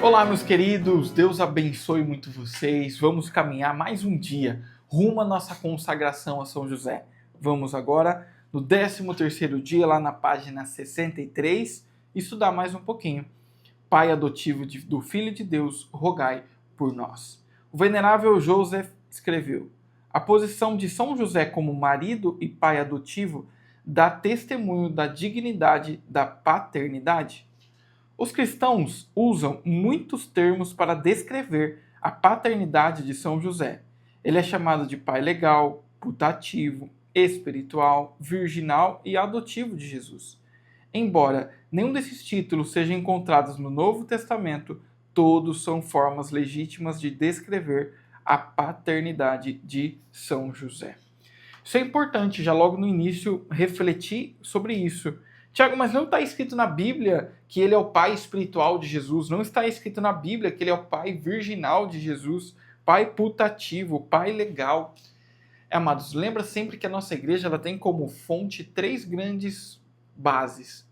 Olá, meus queridos, Deus abençoe muito vocês. Vamos caminhar mais um dia rumo à nossa consagração a São José. Vamos agora no 13º dia, lá na página 63, estudar mais um pouquinho. Pai adotivo do Filho de Deus, rogai por nós. O venerável Joseph escreveu: a posição de São José como marido e pai adotivo dá testemunho da dignidade da paternidade. Os cristãos usam muitos termos para descrever a paternidade de São José. Ele é chamado de pai legal, putativo, espiritual, virginal e adotivo de Jesus. Embora nenhum desses títulos sejam encontrados no Novo Testamento, todos são formas legítimas de descrever a paternidade de São José. Isso é importante, já logo no início, refletir sobre isso. Tiago, mas não está escrito na Bíblia que ele é o pai espiritual de Jesus, não está escrito na Bíblia que ele é o pai virginal de Jesus, pai putativo, pai legal. Amados, lembra sempre que a nossa igreja ela tem como fonte 3 grandes bases: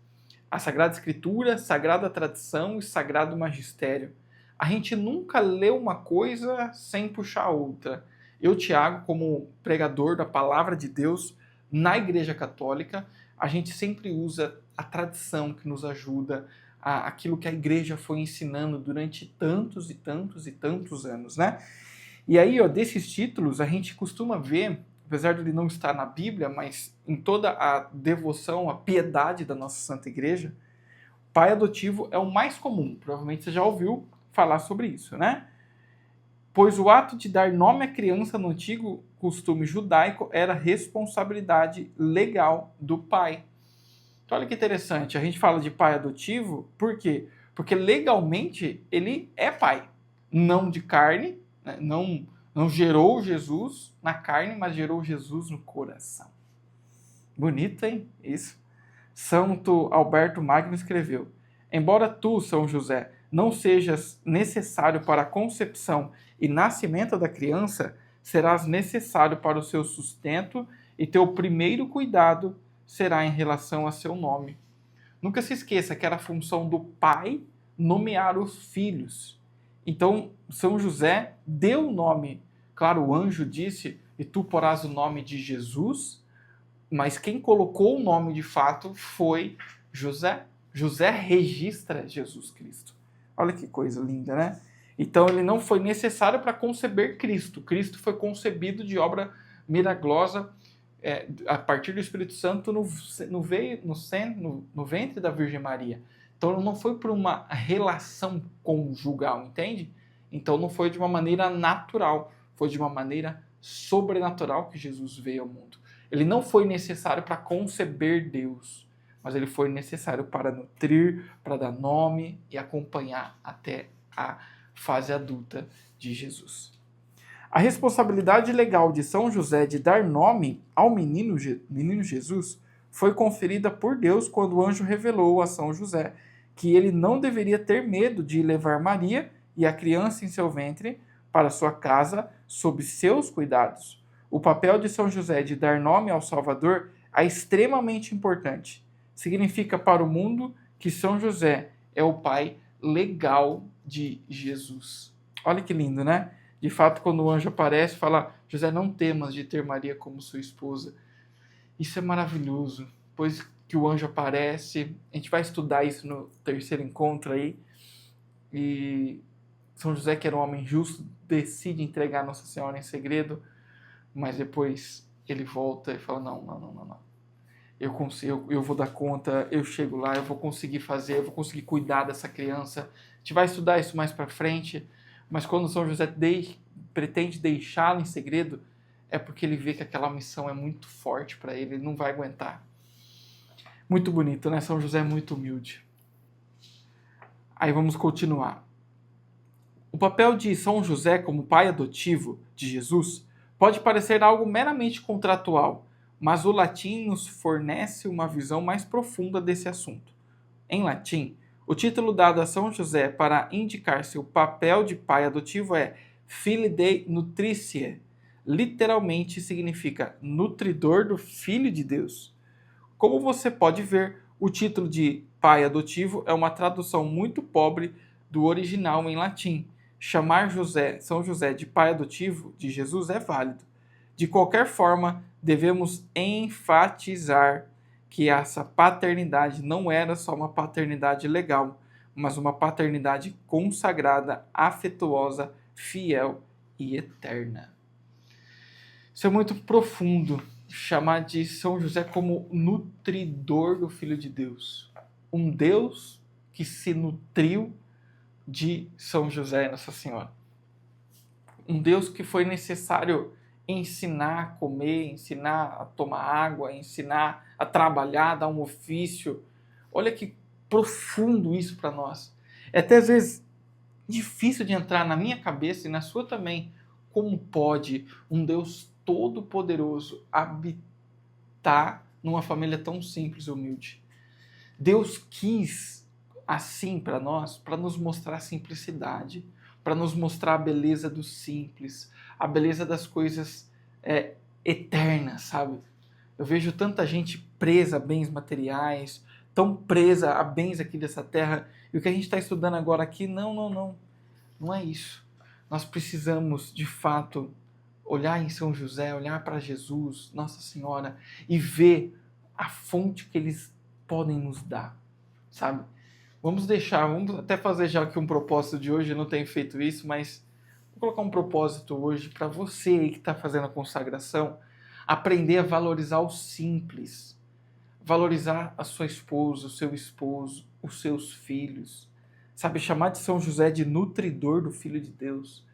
a Sagrada Escritura, Sagrada Tradição e Sagrado Magistério. A gente nunca lê uma coisa sem puxar a outra. Eu, Tiago, como pregador da Palavra de Deus na Igreja Católica, a gente sempre usa a tradição que nos ajuda, aquilo que a igreja foi ensinando durante tantos e tantos e tantos anos, né? E aí, desses títulos, a gente costuma ver, apesar de ele não estar na Bíblia, mas em toda a devoção, a piedade da nossa Santa Igreja, pai adotivo é o mais comum. Provavelmente você já ouviu falar sobre isso, né? Pois o ato de dar nome à criança no antigo costume judaico era responsabilidade legal do pai. Então, olha que interessante, a gente fala de pai adotivo, por quê? Porque legalmente ele é pai, não de carne, né? não gerou Jesus na carne, mas gerou Jesus no coração. Bonito, hein? Isso. Santo Alberto Magno escreveu: embora tu, São José, não sejas necessário para a concepção e nascimento da criança, serás necessário para o seu sustento e teu primeiro cuidado será em relação a seu nome. Nunca se esqueça que era a função do pai nomear os filhos. Então, São José deu o nome. Claro, o anjo disse, e tu porás o nome de Jesus, mas quem colocou o nome de fato foi José. José registra Jesus Cristo. Olha que coisa linda, né? Então ele não foi necessário para conceber Cristo. Cristo foi concebido de obra milagrosa a partir do Espírito Santo no ventre da Virgem Maria. Então não foi por uma relação conjugal, entende? Então não foi de uma maneira natural, foi de uma maneira sobrenatural que Jesus veio ao mundo. Ele não foi necessário para conceber Deus, mas ele foi necessário para nutrir, para dar nome e acompanhar até a fase adulta de Jesus. A responsabilidade legal de São José de dar nome ao menino Jesus foi conferida por Deus quando o anjo revelou a São José que ele não deveria ter medo de levar Maria e a criança em seu ventre para sua casa sob seus cuidados. O papel de São José de dar nome ao Salvador é extremamente importante. Significa para o mundo que São José é o pai legal de Jesus. Olha que lindo, né? De fato, quando o anjo aparece, fala: José, não temas de ter Maria como sua esposa. Isso é maravilhoso. Depois que o anjo aparece, a gente vai estudar isso no 3º encontro aí. E São José, que era um homem justo, decide entregar Nossa Senhora em segredo, mas depois ele volta e fala: não. Eu consigo, eu vou dar conta, eu chego lá, eu vou conseguir fazer, eu vou conseguir cuidar dessa criança. A gente vai estudar isso mais para frente, mas quando São José pretende deixá-lo em segredo, é porque ele vê que aquela missão é muito forte para ele, ele não vai aguentar. Muito bonito, né? São José é muito humilde. Aí vamos continuar. O papel de São José como pai adotivo de Jesus pode parecer algo meramente contratual, mas o latim nos fornece uma visão mais profunda desse assunto. Em latim, o título dado a São José para indicar seu papel de pai adotivo é Filii Dei Nutritiae. Literalmente significa nutridor do Filho de Deus. Como você pode ver, o título de pai adotivo é uma tradução muito pobre do original em latim. Chamar São José de pai adotivo de Jesus é válido. De qualquer forma, devemos enfatizar que essa paternidade não era só uma paternidade legal, mas uma paternidade consagrada, afetuosa, fiel e eterna. Isso é muito profundo, chamar de São José como nutridor do Filho de Deus. Um Deus que se nutriu de São José, Nossa Senhora. Um Deus que foi necessário ensinar a comer, ensinar a tomar água, ensinar a trabalhar, dar um ofício. Olha que profundo isso para nós. É até às vezes difícil de entrar na minha cabeça e na sua também. Como pode um Deus todo-poderoso habitar numa família tão simples e humilde? Deus quis assim para nós, para nos mostrar a simplicidade, para nos mostrar a beleza do simples, a beleza das coisas eternas, sabe? Eu vejo tanta gente presa a bens materiais, tão presa a bens aqui dessa terra, e o que a gente está estudando agora aqui, não é isso. Nós precisamos, de fato, olhar em São José, olhar para Jesus, Nossa Senhora, e ver a fonte que eles podem nos dar, sabe? Vamos até fazer já aqui um propósito de hoje, eu não tenho feito isso, mas vou colocar um propósito hoje para você aí que está fazendo a consagração, aprender a valorizar o simples, valorizar a sua esposa, o seu esposo, os seus filhos, sabe? Chamar de São José de nutridor do Filho de Deus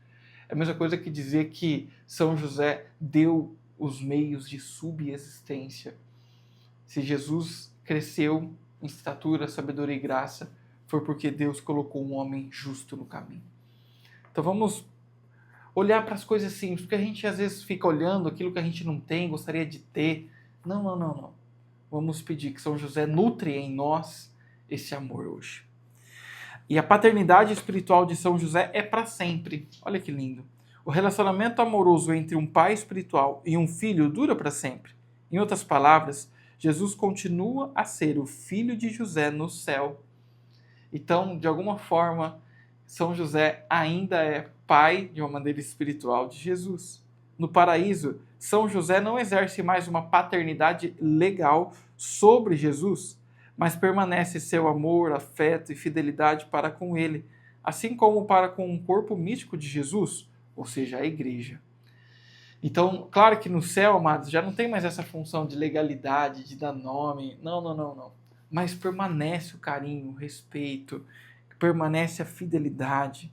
é a mesma coisa que dizer que São José deu os meios de subsistência. Se Jesus cresceu em estatura, sabedoria e graça, foi porque Deus colocou um homem justo no caminho. Então vamos olhar para as coisas simples, porque a gente às vezes fica olhando aquilo que a gente não tem, gostaria de ter. Não. Vamos pedir que São José nutre em nós esse amor hoje. E a paternidade espiritual de São José é para sempre. Olha que lindo. O relacionamento amoroso entre um pai espiritual e um filho dura para sempre. Em outras palavras, Jesus continua a ser o filho de José no céu. Então, de alguma forma, São José ainda é pai, de uma maneira espiritual, de Jesus. No paraíso, São José não exerce mais uma paternidade legal sobre Jesus, mas permanece seu amor, afeto e fidelidade para com ele, assim como para com o corpo místico de Jesus, ou seja, a igreja. Então, claro que no céu, amados, já não tem mais essa função de legalidade, de dar nome, não. Mas permanece o carinho, o respeito, permanece a fidelidade.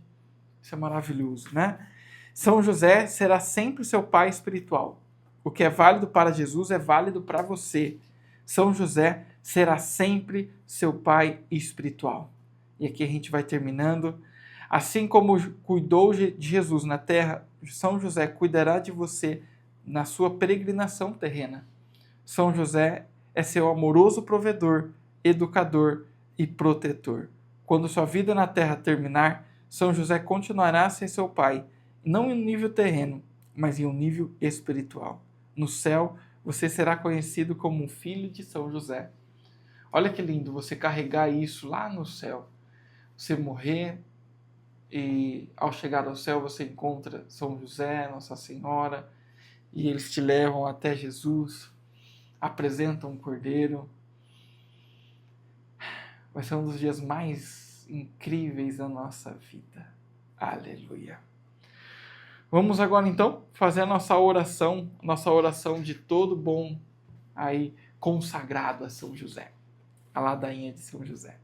Isso é maravilhoso, né? São José será sempre seu pai espiritual. O que é válido para Jesus é válido para você. São José será sempre seu pai espiritual. E aqui a gente vai terminando. Assim como cuidou de Jesus na terra, São José cuidará de você na sua peregrinação terrena. São José é seu amoroso provedor, educador e protetor. Quando sua vida na terra terminar, São José continuará a ser seu pai, não em um nível terreno, mas em um nível espiritual. No céu, você será conhecido como um filho de São José. Olha que lindo você carregar isso lá no céu. Você morrer e ao chegar ao céu você encontra São José, Nossa Senhora, e eles te levam até Jesus, apresentam um cordeiro. Vai ser um dos dias mais incríveis da nossa vida. Aleluia. Vamos agora então fazer a nossa oração de todo bom aí consagrado a São José, a ladainha de São José.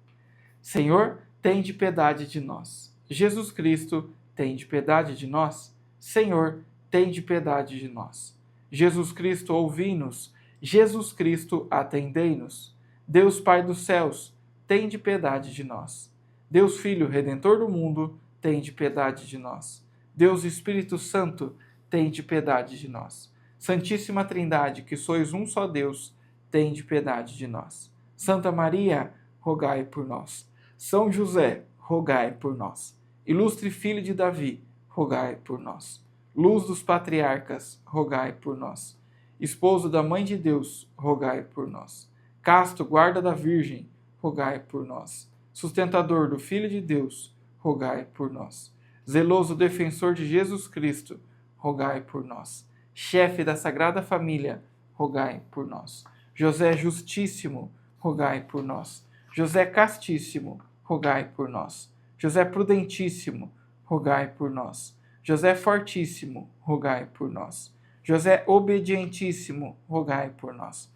Senhor, tende piedade de nós. Jesus Cristo, tende piedade de nós. Senhor, tende piedade de nós. Jesus Cristo, ouvi-nos. Jesus Cristo, atendei-nos. Deus Pai dos céus, tende piedade de nós. Deus Filho, Redentor do mundo, tende piedade de nós. Deus Espírito Santo, tende piedade de nós. Santíssima Trindade, que sois um só Deus, tende piedade de nós. Santa Maria, rogai por nós. São José, rogai por nós. Ilustre Filho de Davi, rogai por nós. Luz dos patriarcas, rogai por nós. Esposo da Mãe de Deus, rogai por nós. Casto guarda da Virgem, rogai por nós. Sustentador do Filho de Deus, rogai por nós. Zeloso defensor de Jesus Cristo, rogai por nós. Chefe da Sagrada Família, rogai por nós. José Justíssimo, rogai por nós. José Castíssimo, rogai por nós. José Prudentíssimo, rogai por nós. José Fortíssimo, rogai por nós. José Obedientíssimo, rogai por nós.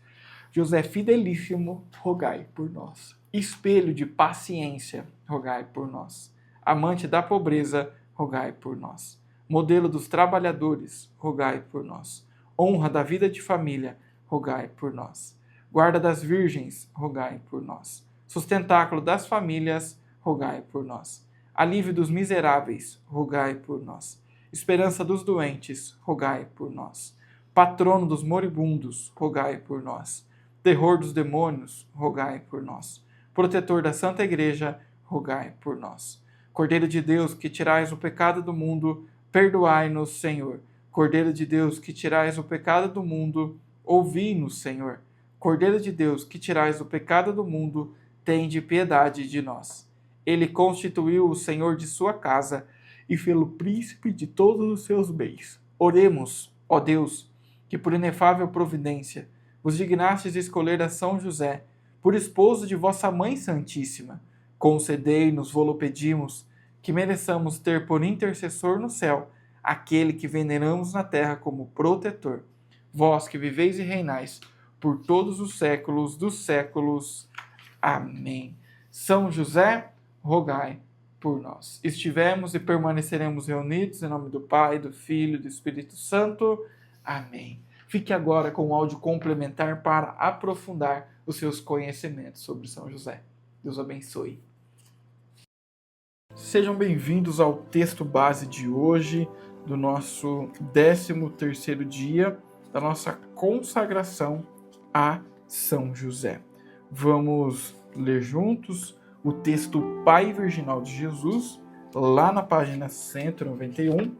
José Fidelíssimo, rogai por nós. Espelho de paciência, rogai por nós. Amante da pobreza, rogai por nós. Modelo dos trabalhadores, rogai por nós. Honra da vida de família, rogai por nós. Guarda das virgens, rogai por nós. Sustentáculo das famílias, rogai por nós. Alívio dos miseráveis, rogai por nós. Esperança dos doentes, rogai por nós. Patrono dos moribundos, rogai por nós. Terror dos demônios, rogai por nós. Protetor da Santa Igreja, rogai por nós. Cordeiro de Deus, que tirais o pecado do mundo, perdoai-nos, Senhor. Cordeiro de Deus, que tirais o pecado do mundo, ouvi-nos, Senhor. Cordeiro de Deus, que tirais o pecado do mundo, tende piedade de nós. Ele constituiu o Senhor de sua casa e fê-lo príncipe de todos os seus bens. Oremos, ó Deus, que por inefável providência vos dignastes escolher a São José por esposo de vossa Mãe Santíssima. Concedei-nos, vô-lo pedimos, que mereçamos ter por intercessor no céu aquele que veneramos na terra como protetor. Vós que viveis e reinais por todos os séculos dos séculos. Amém. São José, rogai por nós. Estivemos e permaneceremos reunidos em nome do Pai, do Filho e do Espírito Santo. Amém. Fique agora com o áudio complementar para aprofundar os seus conhecimentos sobre São José. Deus abençoe. Sejam bem-vindos ao texto base de hoje, do nosso 13º dia da nossa consagração a São José. Vamos ler juntos o texto Pai Virginal de Jesus, lá na página 191,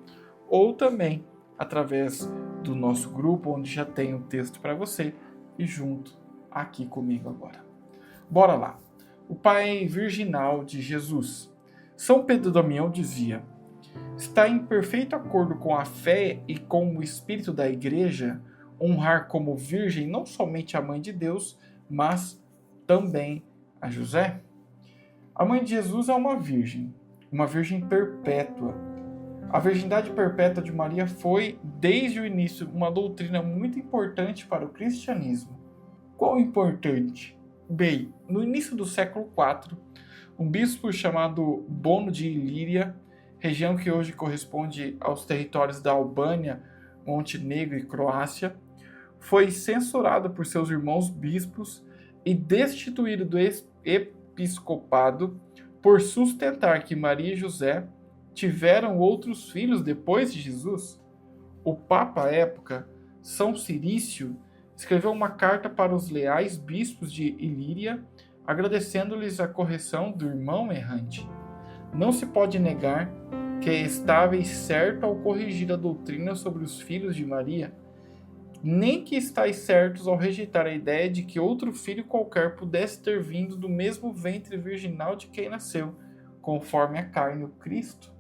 ou também através do nosso grupo, onde já tem o texto para você, e junto aqui comigo agora. Bora lá. O Pai Virginal de Jesus. São Pedro Damião dizia: está em perfeito acordo com a fé e com o espírito da Igreja honrar como virgem não somente a Mãe de Deus, mas também a José? A Mãe de Jesus é uma virgem perpétua. A virgindade perpétua de Maria foi, desde o início, uma doutrina muito importante para o cristianismo. Qual importante? Bem, no início do século IV, um bispo chamado Bono de Ilíria, região que hoje corresponde aos territórios da Albânia, Montenegro e Croácia, foi censurado por seus irmãos bispos e destituído do episcopado por sustentar que Maria e José tiveram outros filhos depois de Jesus. O Papa à época, São Cirício, escreveu uma carta para os leais bispos de Ilíria, agradecendo-lhes a correção do irmão errante. Não se pode negar que estáveis certo ao corrigir a doutrina sobre os filhos de Maria, nem que estáis certos ao rejeitar a ideia de que outro filho qualquer pudesse ter vindo do mesmo ventre virginal de quem nasceu, conforme a carne, o Cristo.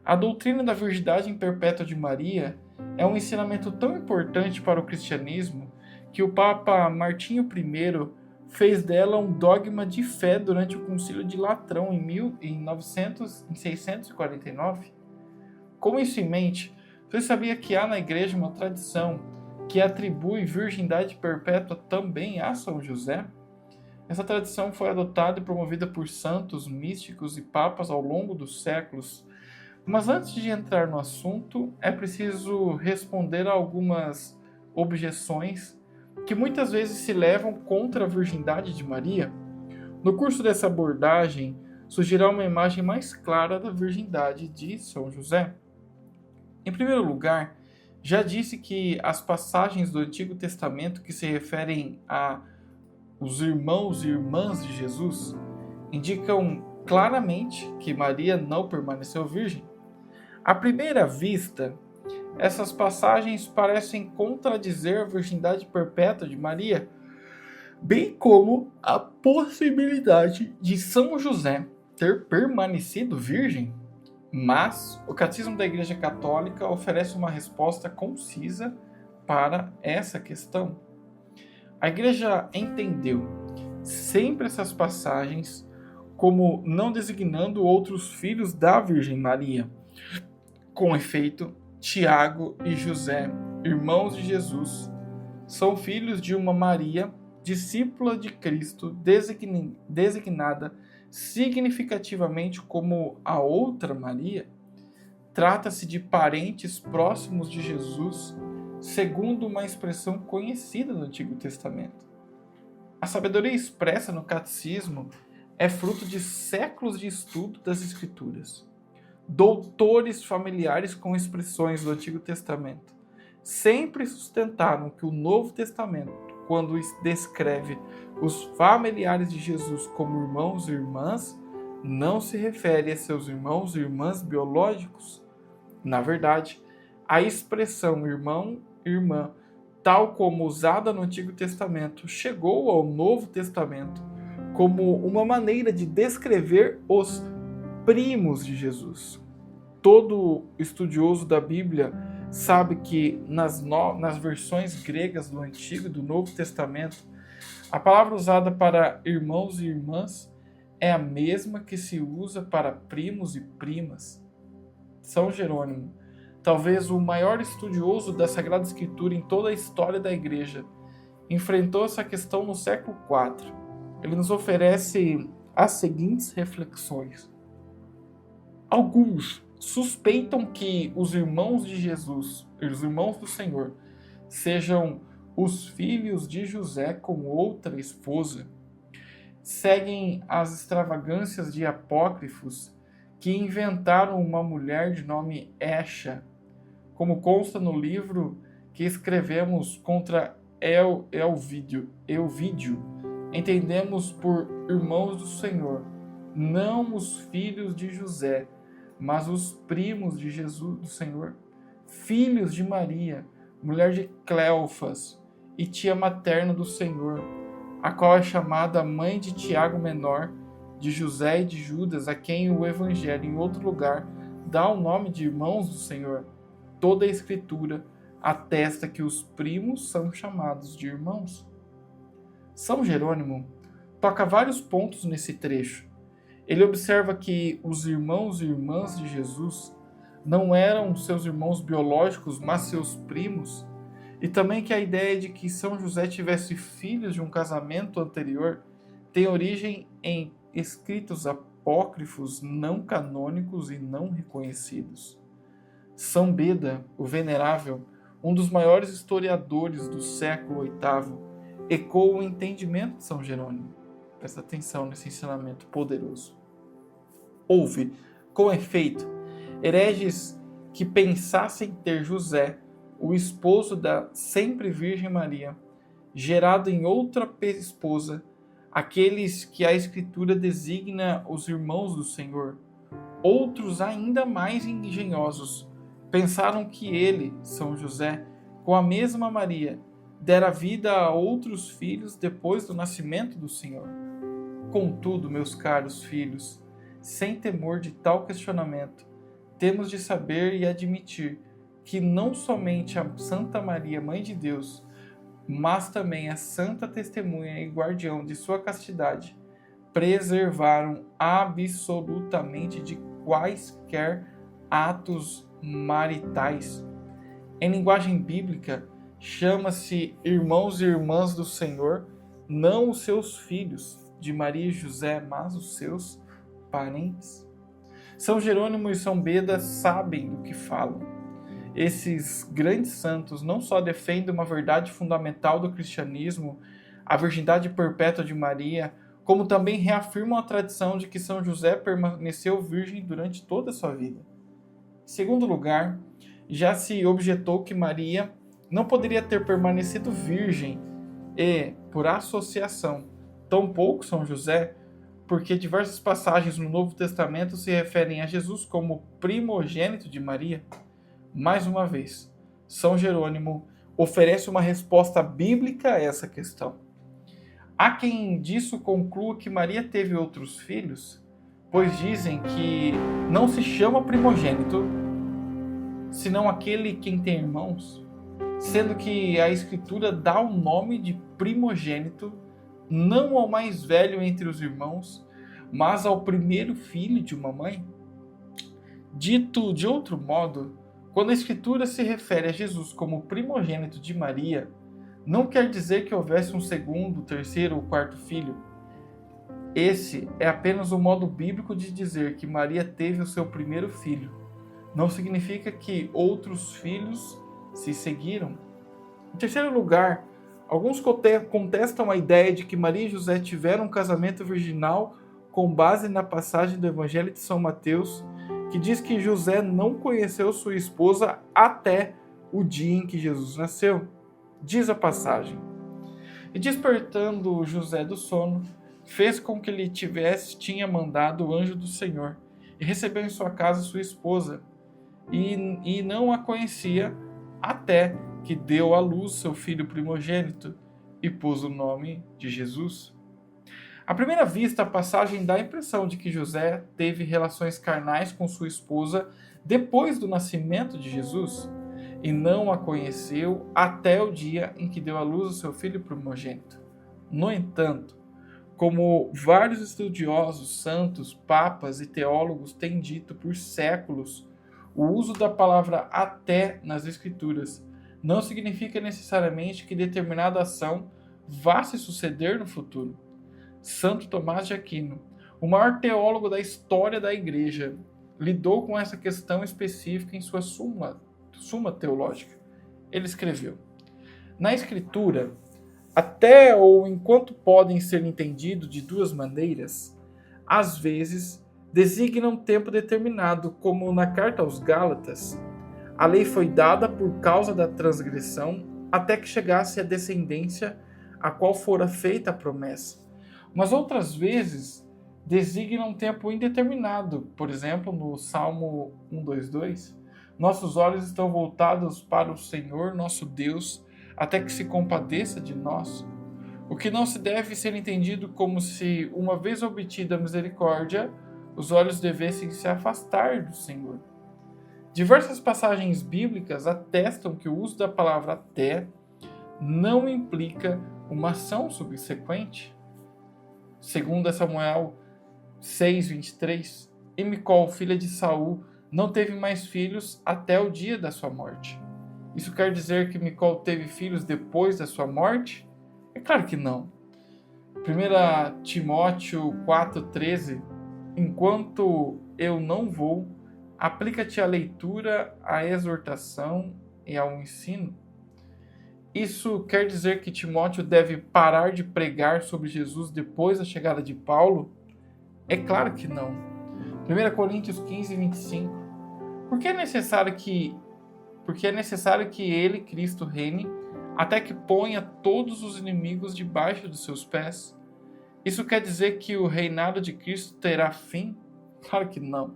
A doutrina da virgindade perpétua de Maria é um ensinamento tão importante para o cristianismo que o Papa Martinho I fez dela um dogma de fé durante o Concílio de Latrão em 649. Com isso em mente, você sabia que há na Igreja uma tradição que atribui virgindade perpétua também a São José? Essa tradição foi adotada e promovida por santos, místicos e papas ao longo dos séculos. Mas antes de entrar no assunto, é preciso responder a algumas objeções que muitas vezes se levam contra a virgindade de Maria. No curso dessa abordagem, surgirá uma imagem mais clara da virgindade de São José. Em primeiro lugar, já disse que as passagens do Antigo Testamento que se referem a os irmãos e irmãs de Jesus indicam claramente que Maria não permaneceu virgem. À primeira vista, essas passagens parecem contradizer a virgindade perpétua de Maria, bem como a possibilidade de São José ter permanecido virgem? Mas o Catecismo da Igreja Católica oferece uma resposta concisa para essa questão. A Igreja entendeu sempre essas passagens como não designando outros filhos da Virgem Maria. Com efeito, Tiago e José, irmãos de Jesus, são filhos de uma Maria, discípula de Cristo, designada significativamente como a outra Maria. Trata-se de parentes próximos de Jesus, segundo uma expressão conhecida no Antigo Testamento. A sabedoria expressa no Catecismo é fruto de séculos de estudo das Escrituras. Doutores familiares com expressões do Antigo Testamento sempre sustentaram que o Novo Testamento, quando descreve os familiares de Jesus como irmãos e irmãs, não se refere a seus irmãos e irmãs biológicos. Na verdade, a expressão irmão e irmã, tal como usada no Antigo Testamento, chegou ao Novo Testamento como uma maneira de descrever os primos de Jesus. Todo estudioso da Bíblia sabe que nas versões gregas do Antigo e do Novo Testamento, a palavra usada para irmãos e irmãs é a mesma que se usa para primos e primas. São Jerônimo, talvez o maior estudioso da Sagrada Escritura em toda a história da Igreja, enfrentou essa questão no século IV. Ele nos oferece as seguintes reflexões. Alguns suspeitam que os irmãos de Jesus, os irmãos do Senhor, sejam os filhos de José com outra esposa. Seguem as extravagâncias de apócrifos que inventaram uma mulher de nome Escha, como consta no livro que escrevemos contra Elvídio. Entendemos por irmãos do Senhor, não os filhos de José, mas os primos de Jesus do Senhor, filhos de Maria, mulher de Cleofas e tia materna do Senhor, a qual é chamada mãe de Tiago Menor, de José e de Judas, a quem o Evangelho, em outro lugar, dá o nome de irmãos do Senhor. Toda a Escritura atesta que os primos são chamados de irmãos. São Jerônimo toca vários pontos nesse trecho. Ele observa que os irmãos e irmãs de Jesus não eram seus irmãos biológicos, mas seus primos, e também que a ideia de que São José tivesse filhos de um casamento anterior tem origem em escritos apócrifos não canônicos e não reconhecidos. São Beda, o Venerável, um dos maiores historiadores do século VIII, ecoa o entendimento de São Jerônimo. Presta atenção nesse ensinamento poderoso. Houve, com efeito, hereges que pensassem ter José, o esposo da sempre Virgem Maria, gerado em outra esposa, aqueles que a Escritura designa os irmãos do Senhor. Outros, ainda mais engenhosos, pensaram que ele, São José, com a mesma Maria, dera vida a outros filhos depois do nascimento do Senhor. Contudo, meus caros filhos, sem temor de tal questionamento, temos de saber e admitir que não somente a Santa Maria, Mãe de Deus, mas também a Santa Testemunha e Guardião de sua castidade, preservaram absolutamente de quaisquer atos maritais. Em linguagem bíblica, chama-se irmãos e irmãs do Senhor, não os seus filhos, de Maria e José, mas os seus parentes. São Jerônimo e São Beda sabem do que falam. Esses grandes santos não só defendem uma verdade fundamental do cristianismo, a virgindade perpétua de Maria, como também reafirmam a tradição de que São José permaneceu virgem durante toda a sua vida. Em segundo lugar, já se objetou que Maria não poderia ter permanecido virgem e, por associação, tampouco São José, porque diversas passagens no Novo Testamento se referem a Jesus como primogênito de Maria. Mais uma vez, São Jerônimo oferece uma resposta bíblica a essa questão. Há quem disso conclua que Maria teve outros filhos, pois dizem que não se chama primogênito, senão aquele quem tem irmãos, sendo que a Escritura dá o nome de primogênito não ao mais velho entre os irmãos, mas ao primeiro filho de uma mãe? Dito de outro modo, quando a Escritura se refere a Jesus como primogênito de Maria, não quer dizer que houvesse um segundo, terceiro ou quarto filho. Esse é apenas o modo bíblico de dizer que Maria teve o seu primeiro filho. Não significa que outros filhos se seguiram. Em terceiro lugar, alguns contestam a ideia de que Maria e José tiveram um casamento virginal com base na passagem do Evangelho de São Mateus, que diz que José não conheceu sua esposa até o dia em que Jesus nasceu. Diz a passagem: e despertando José do sono, fez com que lhe tinha mandado o anjo do Senhor, e recebeu em sua casa sua esposa, e não a conhecia até que deu à luz seu filho primogênito, e pôs o nome de Jesus. À primeira vista, a passagem dá a impressão de que José teve relações carnais com sua esposa depois do nascimento de Jesus, e não a conheceu até o dia em que deu à luz o seu filho primogênito. No entanto, como vários estudiosos, santos, papas e teólogos têm dito por séculos, o uso da palavra até nas Escrituras não significa necessariamente que determinada ação vá se suceder no futuro. Santo Tomás de Aquino, o maior teólogo da história da Igreja, lidou com essa questão específica em sua Suma Teológica. Ele escreveu: na Escritura, até ou enquanto podem ser entendidos de duas maneiras, às vezes designam tempo determinado, como na carta aos Gálatas, a lei foi dada por causa da transgressão até que chegasse a descendência a qual fora feita a promessa. Mas outras vezes designam tempo indeterminado, por exemplo, no Salmo 122, nossos olhos estão voltados para o Senhor, nosso Deus, até que se compadeça de nós, o que não se deve ser entendido como se, uma vez obtida a misericórdia, os olhos devessem se afastar do Senhor. Diversas passagens bíblicas atestam que o uso da palavra até não implica uma ação subsequente. Segundo Samuel 6:23, e Micol, filha de Saul, não teve mais filhos até o dia da sua morte. Isso quer dizer que Micol teve filhos depois da sua morte? É claro que não. 1 Timóteo 4,13: enquanto eu não vou, aplica-te à leitura, à exortação e ao ensino. Isso quer dizer que Timóteo deve parar de pregar sobre Jesus depois da chegada de Paulo? É claro que não. 1 Coríntios 15:25. Porque é necessário que ele, Cristo, reine até que ponha todos os inimigos debaixo dos seus pés. Isso quer dizer que o reinado de Cristo terá fim? Claro que não.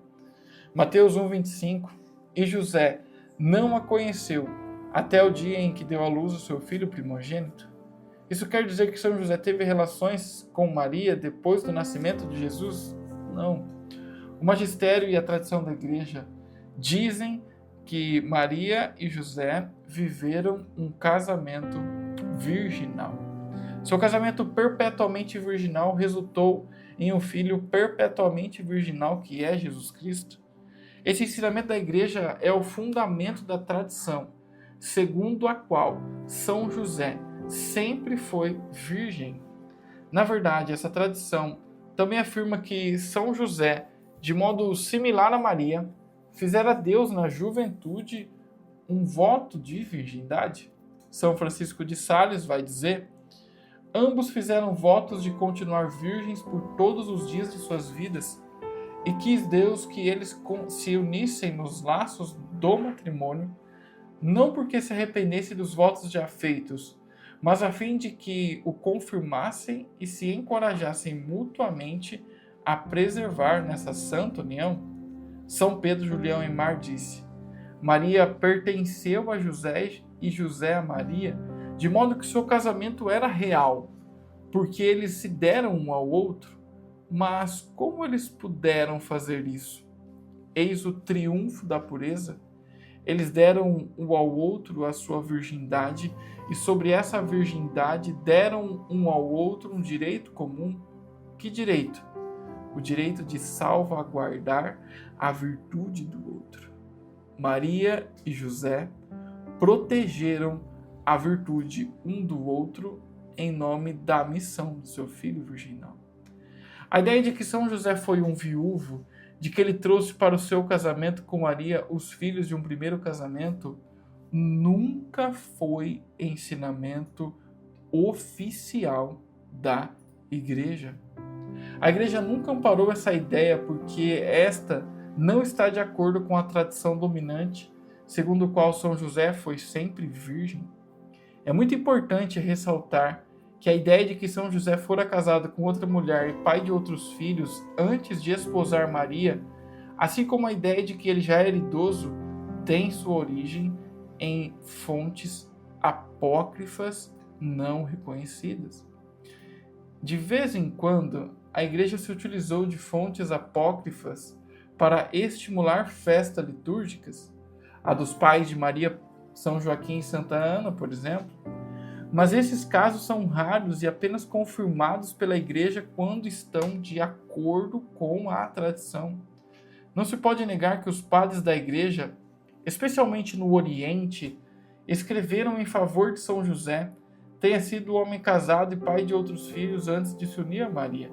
Mateus 1:25. E José não a conheceu até o dia em que deu à luz o seu filho primogênito. Isso quer dizer que São José teve relações com Maria depois do nascimento de Jesus? Não. O magistério e a tradição da igreja dizem que Maria e José viveram um casamento virginal. Seu casamento perpetuamente virginal resultou em um filho perpetuamente virginal, que é Jesus Cristo. Esse ensinamento da igreja é o fundamento da tradição, segundo a qual São José sempre foi virgem. Na verdade, essa tradição também afirma que São José, de modo similar a Maria, fizera a Deus na juventude um voto de virgindade. São Francisco de Sales vai dizer: ambos fizeram votos de continuar virgens por todos os dias de suas vidas, e quis Deus que eles se unissem nos laços do matrimônio, não porque se arrependessem dos votos já feitos, mas a fim de que o confirmassem e se encorajassem mutuamente a preservar nessa santa união. São Pedro Julião Aimar disse: Maria pertenceu a José e José a Maria, de modo que seu casamento era real, porque eles se deram um ao outro. Mas como eles puderam fazer isso? Eis o triunfo da pureza. Eles deram um ao outro a sua virgindade, e sobre essa virgindade deram um ao outro um direito comum. Que direito? O direito de salvaguardar a virtude do outro. Maria e José protegeram a virtude um do outro em nome da missão do seu filho virginal. A ideia de que São José foi um viúvo, de que ele trouxe para o seu casamento com Maria os filhos de um primeiro casamento, nunca foi ensinamento oficial da Igreja. A Igreja nunca amparou essa ideia porque esta não está de acordo com a tradição dominante, segundo a qual São José foi sempre virgem. É muito importante ressaltar que a ideia de que São José fora casado com outra mulher e pai de outros filhos antes de esposar Maria, assim como a ideia de que ele já era idoso, tem sua origem em fontes apócrifas não reconhecidas. De vez em quando, a Igreja se utilizou de fontes apócrifas para estimular festas litúrgicas, a dos pais de Maria, São Joaquim e Santa Ana, por exemplo. Mas esses casos são raros e apenas confirmados pela Igreja quando estão de acordo com a tradição. Não se pode negar que os padres da Igreja, especialmente no Oriente, escreveram em favor de São José, tenha sido homem casado e pai de outros filhos antes de se unir a Maria.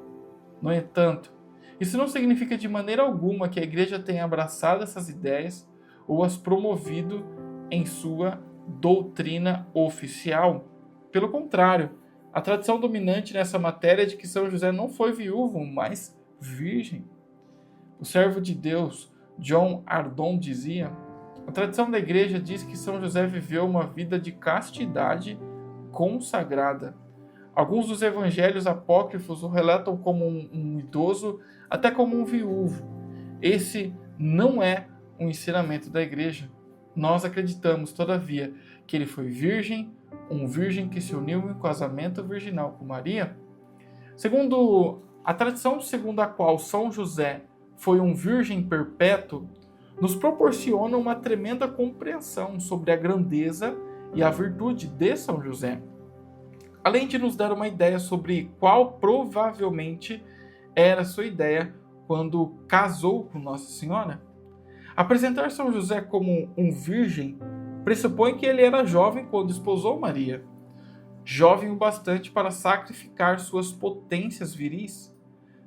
No entanto, isso não significa de maneira alguma que a Igreja tenha abraçado essas ideias ou as promovido em sua doutrina oficial. Pelo contrário, a tradição dominante nessa matéria é de que São José não foi viúvo, mas virgem. O servo de Deus, John Ardon, dizia: a tradição da Igreja diz que São José viveu uma vida de castidade consagrada. Alguns dos evangelhos apócrifos o relatam como um idoso, até como um viúvo. Esse não é um ensinamento da Igreja. Nós acreditamos, todavia, que ele foi virgem, um virgem que se uniu em casamento virginal com Maria. Segundo a tradição segundo a qual São José foi um virgem perpétuo, nos proporciona uma tremenda compreensão sobre a grandeza e a virtude de São José, além de nos dar uma ideia sobre qual provavelmente era sua ideia quando casou com Nossa Senhora. Apresentar São José como um virgem pressupõe que ele era jovem quando esposou Maria, jovem o bastante para sacrificar suas potências viris.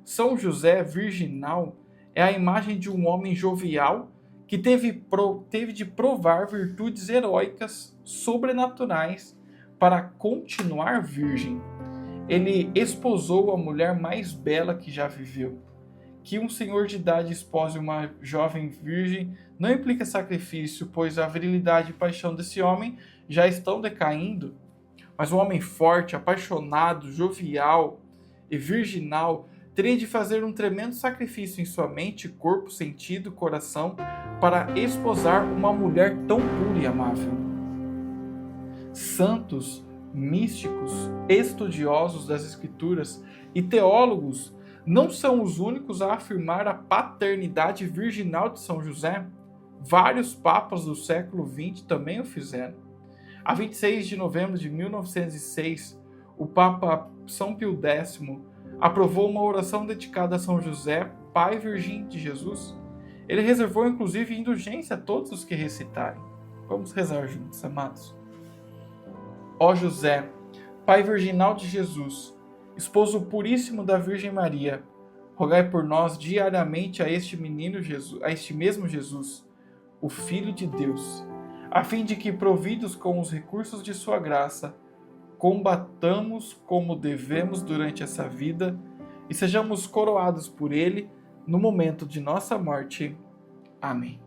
São José virginal é a imagem de um homem jovial que teve de provar virtudes heróicas, sobrenaturais, para continuar virgem. Ele esposou a mulher mais bela que já viveu. Que um senhor de idade espose uma jovem virgem não implica sacrifício, pois a virilidade e paixão desse homem já estão decaindo. Mas um homem forte, apaixonado, jovial e virginal teria de fazer um tremendo sacrifício em sua mente, corpo, sentido, coração, para esposar uma mulher tão pura e amável. Santos, místicos, estudiosos das Escrituras e teólogos não são os únicos a afirmar a paternidade virginal de São José. Vários papas do século XX também o fizeram. A 26 de novembro de 1906, o Papa São Pio X aprovou uma oração dedicada a São José, Pai Virgem de Jesus. Ele reservou inclusive indulgência a todos os que recitarem. Vamos rezar juntos, amados. Ó José, Pai virginal de Jesus, esposo puríssimo da Virgem Maria, rogai por nós diariamente a este menino Jesus, a este mesmo Jesus, o Filho de Deus, a fim de que, providos com os recursos de sua graça, combatamos como devemos durante essa vida e sejamos coroados por ele no momento de nossa morte. Amém.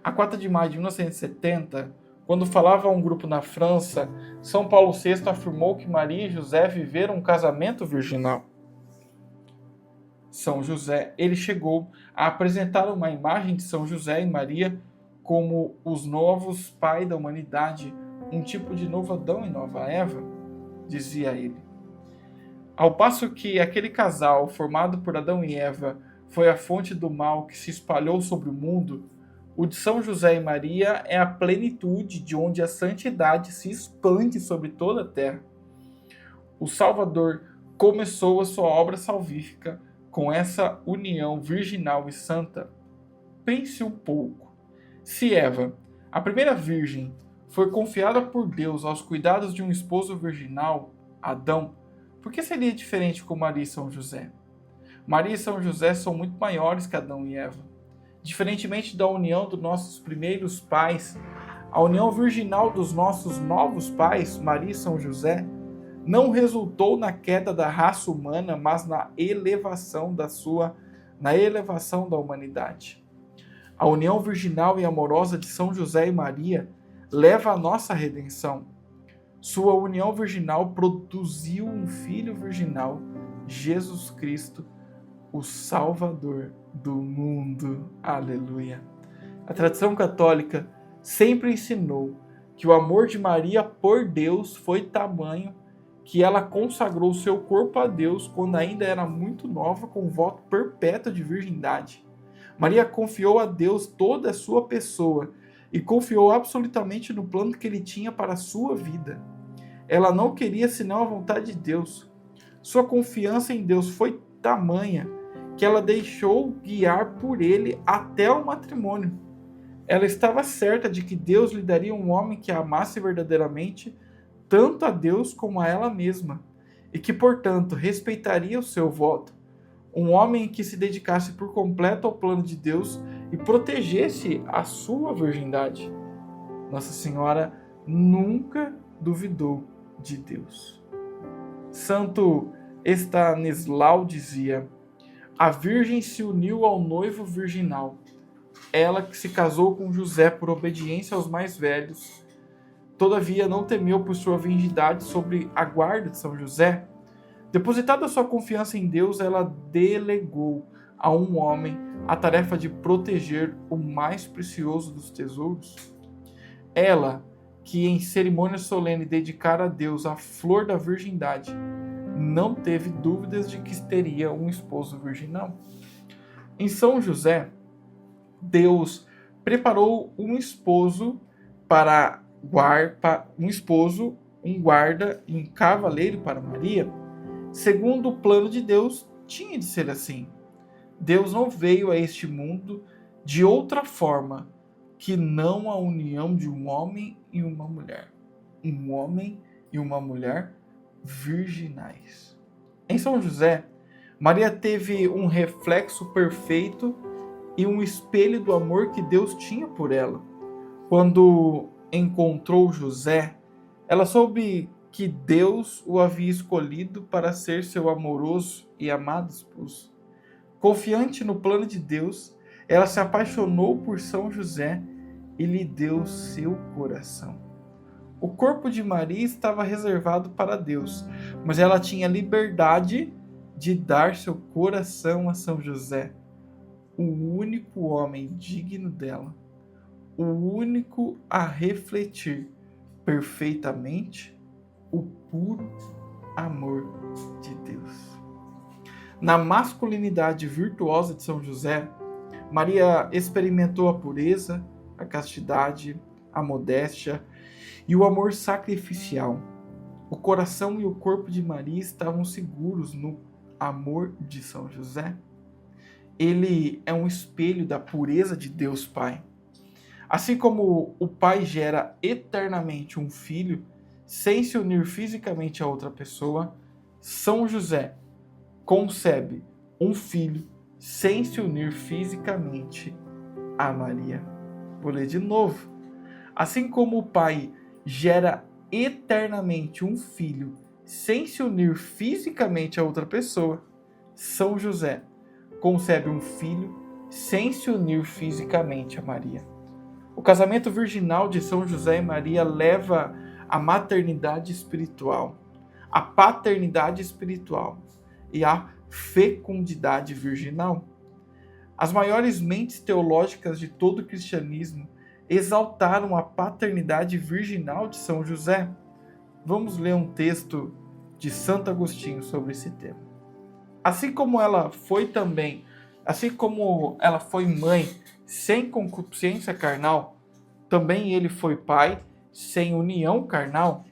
A 4 de maio de 1970, quando falava a um grupo na França, São Paulo VI afirmou que Maria e José viveram um casamento virginal. São José, ele chegou a apresentar uma imagem de São José e Maria como os novos pais da humanidade, um tipo de novo Adão e nova Eva, dizia ele. Ao passo que aquele casal, formado por Adão e Eva, foi a fonte do mal que se espalhou sobre o mundo, o de São José e Maria é a plenitude de onde a santidade se expande sobre toda a terra. O Salvador começou a sua obra salvífica com essa união virginal e santa. Pense um pouco. Se Eva, a primeira virgem, foi confiada por Deus aos cuidados de um esposo virginal, Adão, por que seria diferente com Maria e São José? Maria e São José são muito maiores que Adão e Eva. Diferentemente da união dos nossos primeiros pais, a união virginal dos nossos novos pais, Maria e São José, não resultou na queda da raça humana, mas na elevação da humanidade. A união virginal e amorosa de São José e Maria leva à nossa redenção. Sua união virginal produziu um filho virginal, Jesus Cristo, o Salvador do mundo. Aleluia. A tradição católica sempre ensinou que o amor de Maria por Deus foi tamanho que ela consagrou seu corpo a Deus quando ainda era muito nova, com voto perpétuo de virgindade. Maria confiou a Deus toda a sua pessoa e confiou absolutamente no plano que ele tinha para a sua vida. Ela não queria senão a vontade de Deus. Sua confiança em Deus foi tamanha que ela deixou guiar por ele até o matrimônio. Ela estava certa de que Deus lhe daria um homem que a amasse verdadeiramente tanto a Deus como a ela mesma, e que, portanto, respeitaria o seu voto. Um homem que se dedicasse por completo ao plano de Deus e protegesse a sua virgindade. Nossa Senhora nunca duvidou de Deus. Santo Estanislau dizia: a Virgem se uniu ao noivo virginal. Ela que se casou com José por obediência aos mais velhos, todavia não temeu por sua virgindade sobre a guarda de São José. Depositada sua confiança em Deus, ela delegou a um homem a tarefa de proteger o mais precioso dos tesouros. Ela, que em cerimônia solene dedicara a Deus a flor da virgindade, não teve dúvidas de que teria um esposo virginal. Em São José, Deus preparou um esposo um guarda e um cavaleiro para Maria. Segundo o plano de Deus, tinha de ser assim. Deus não veio a este mundo de outra forma que não a união de um homem e uma mulher. Um homem e uma mulher virginais. Em São José, Maria teve um reflexo perfeito e um espelho do amor que Deus tinha por ela. Quando encontrou José, ela soube que Deus o havia escolhido para ser seu amoroso e amado esposo. Confiante no plano de Deus, ela se apaixonou por São José e lhe deu seu coração. O corpo de Maria estava reservado para Deus, mas ela tinha liberdade de dar seu coração a São José, o único homem digno dela, o único a refletir perfeitamente o puro amor de Deus. Na masculinidade virtuosa de São José, Maria experimentou a pureza, a castidade, a modéstia e o amor sacrificial. O coração e o corpo de Maria estavam seguros no amor de São José. Ele é um espelho da pureza de Deus Pai. Assim como o Pai gera eternamente um filho sem se unir fisicamente a outra pessoa, São José concebe um filho sem se unir fisicamente a Maria. Vou ler de novo. Assim como o Pai gera eternamente um filho sem se unir fisicamente a outra pessoa, São José concebe um filho sem se unir fisicamente a Maria. O casamento virginal de São José e Maria leva à maternidade espiritual, à paternidade espiritual e à fecundidade virginal. As maiores mentes teológicas de todo o cristianismo exaltaram a paternidade virginal de São José. Vamos ler um texto de Santo Agostinho sobre esse tema. Assim como ela foi mãe sem concupiscência carnal, também ele foi pai sem união carnal.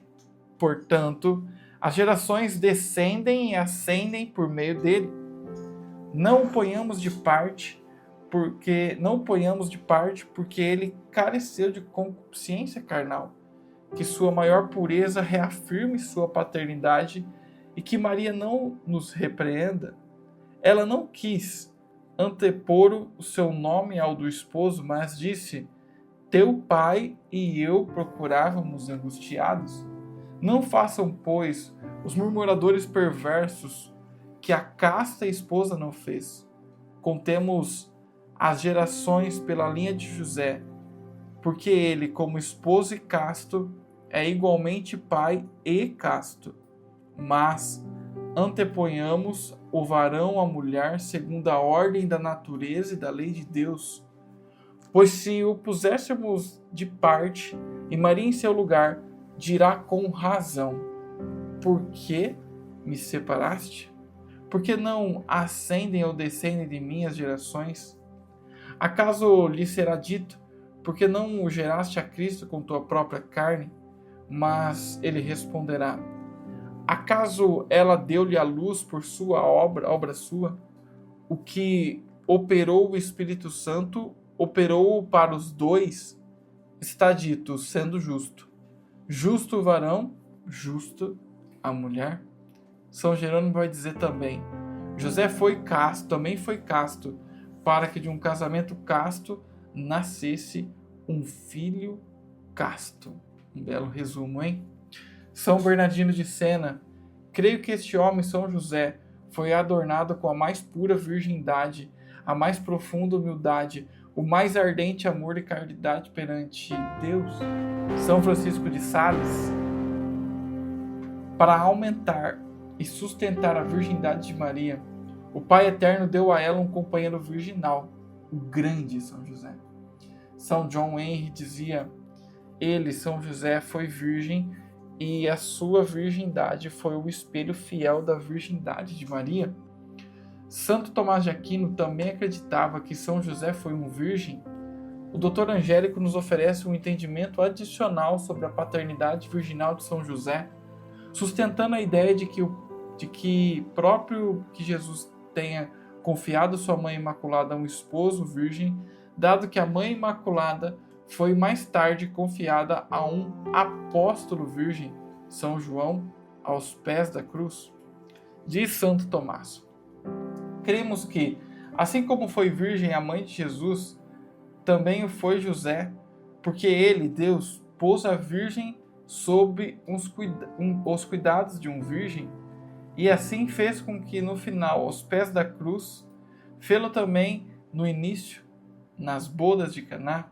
Portanto, as gerações descendem e ascendem por meio dele. Não o ponhamos de parte, porque ele careceu de concupiscência carnal, que sua maior pureza reafirme sua paternidade e que Maria não nos repreenda. Ela não quis antepor o seu nome ao do esposo, mas disse: teu pai e eu procurávamos angustiados. Não façam, pois, os murmuradores perversos que a casta esposa não fez. Contemos as gerações pela linha de José, porque ele, como esposo e casto, é igualmente pai e casto. Mas anteponhamos o varão à mulher segundo a ordem da natureza e da lei de Deus. Pois se o puséssemos de parte e Maria em seu lugar, dirá com razão: por que me separaste? Por que não ascendem ou descendem de mim as gerações? Acaso lhe será dito: por que não o geraste a Cristo com tua própria carne? Mas ele responderá: acaso ela deu-lhe a luz por sua obra sua? O que operou o Espírito Santo, operou para os dois. Está dito, sendo justo. Justo o varão, justo a mulher. São Jerônimo vai dizer também: José também foi casto, para que de um casamento casto nascesse um filho casto. Um belo resumo, hein? São Bernardino de Sena: creio que este homem, São José, foi adornado com a mais pura virgindade, a mais profunda humildade, o mais ardente amor e caridade perante Deus. São Francisco de Sales: para aumentar e sustentar a virgindade de Maria, o Pai Eterno deu a ela um companheiro virginal, o grande São José. São John Henry dizia: ele, São José, foi virgem e a sua virgindade foi o espelho fiel da virgindade de Maria. Santo Tomás de Aquino também acreditava que São José foi um virgem. O Dr. Angélico nos oferece um entendimento adicional sobre a paternidade virginal de São José, sustentando a ideia de que Jesus tenha confiado sua mãe imaculada a um esposo virgem, dado que a mãe imaculada foi mais tarde confiada a um apóstolo virgem, São João, aos pés da cruz. Diz Santo Tomás: cremos que, assim como foi virgem a mãe de Jesus, também o foi José, porque ele, Deus, pôs a virgem sob os cuidados de um virgem, e assim fez com que no final, aos pés da cruz, fê-lo também no início, nas bodas de Caná.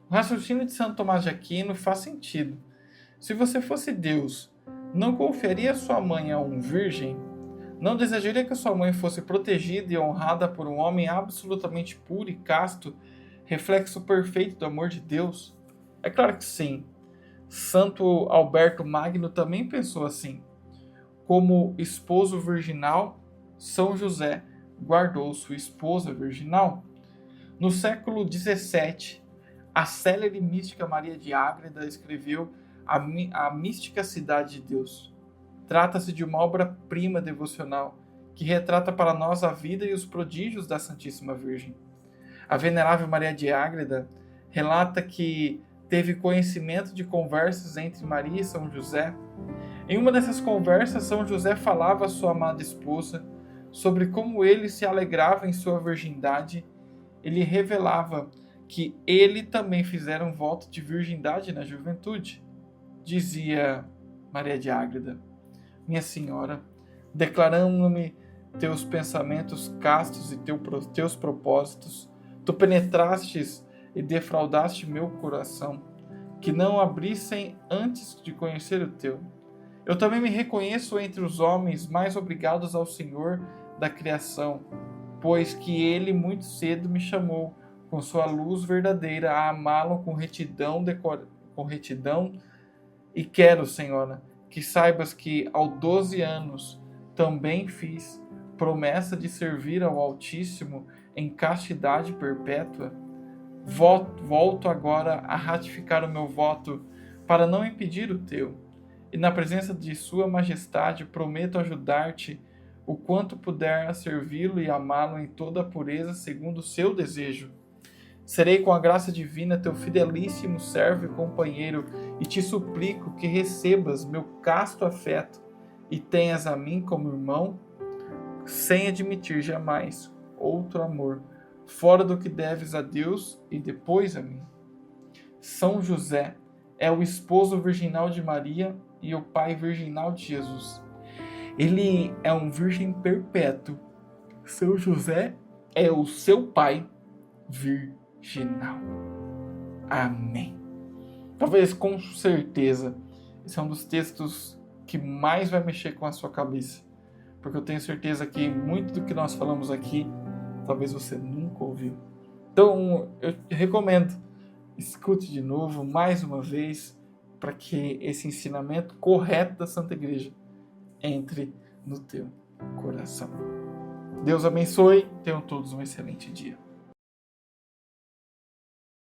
O raciocínio de Santo Tomás de Aquino faz sentido. Se você fosse Deus, não confiaria sua mãe a um virgem? Não desejaria que sua mãe fosse protegida e honrada por um homem absolutamente puro e casto, reflexo perfeito do amor de Deus? É claro que sim. Santo Alberto Magno também pensou assim. Como esposo virginal, São José guardou sua esposa virginal. No século XVII, a célere mística Maria de Ágreda escreveu a Mística Cidade de Deus. Trata-se de uma obra-prima devocional que retrata para nós a vida e os prodígios da Santíssima Virgem. A venerável Maria de Ágreda relata que teve conhecimento de conversas entre Maria e São José. Em uma dessas conversas, São José falava à sua amada esposa sobre como ele se alegrava em sua virgindade. Ele revelava que ele também fizera um voto de virgindade na juventude. Dizia Maria de Ágreda: minha senhora, declarando-me teus pensamentos castos e teus propósitos, tu penetrastes e defraudaste meu coração, que não abrissem antes de conhecer o teu. Eu também me reconheço entre os homens mais obrigados ao Senhor da criação, pois que ele muito cedo me chamou, com sua luz verdadeira, a amá-lo com retidão, e quero, Senhora, que saibas que aos 12 anos também fiz promessa de servir ao Altíssimo em castidade perpétua. Volto agora a ratificar o meu voto para não impedir o teu, e na presença de Sua Majestade prometo ajudar-te o quanto puder a servi-lo e amá-lo em toda a pureza segundo o seu desejo. Serei com a graça divina teu fidelíssimo servo e companheiro, e te suplico que recebas meu casto afeto e tenhas a mim como irmão, sem admitir jamais outro amor, fora do que deves a Deus e depois a mim. São José é o esposo virginal de Maria e o pai virginal de Jesus. Ele é um virgem perpétuo. São José é o seu pai virginal. Amém. Talvez, com certeza, esse é um dos textos que mais vai mexer com a sua cabeça. Porque eu tenho certeza que muito do que nós falamos aqui, talvez você nunca ouviu. Então, eu recomendo, escute de novo, mais uma vez, para que esse ensinamento correto da Santa Igreja entre no teu coração. Deus abençoe, tenham todos um excelente dia.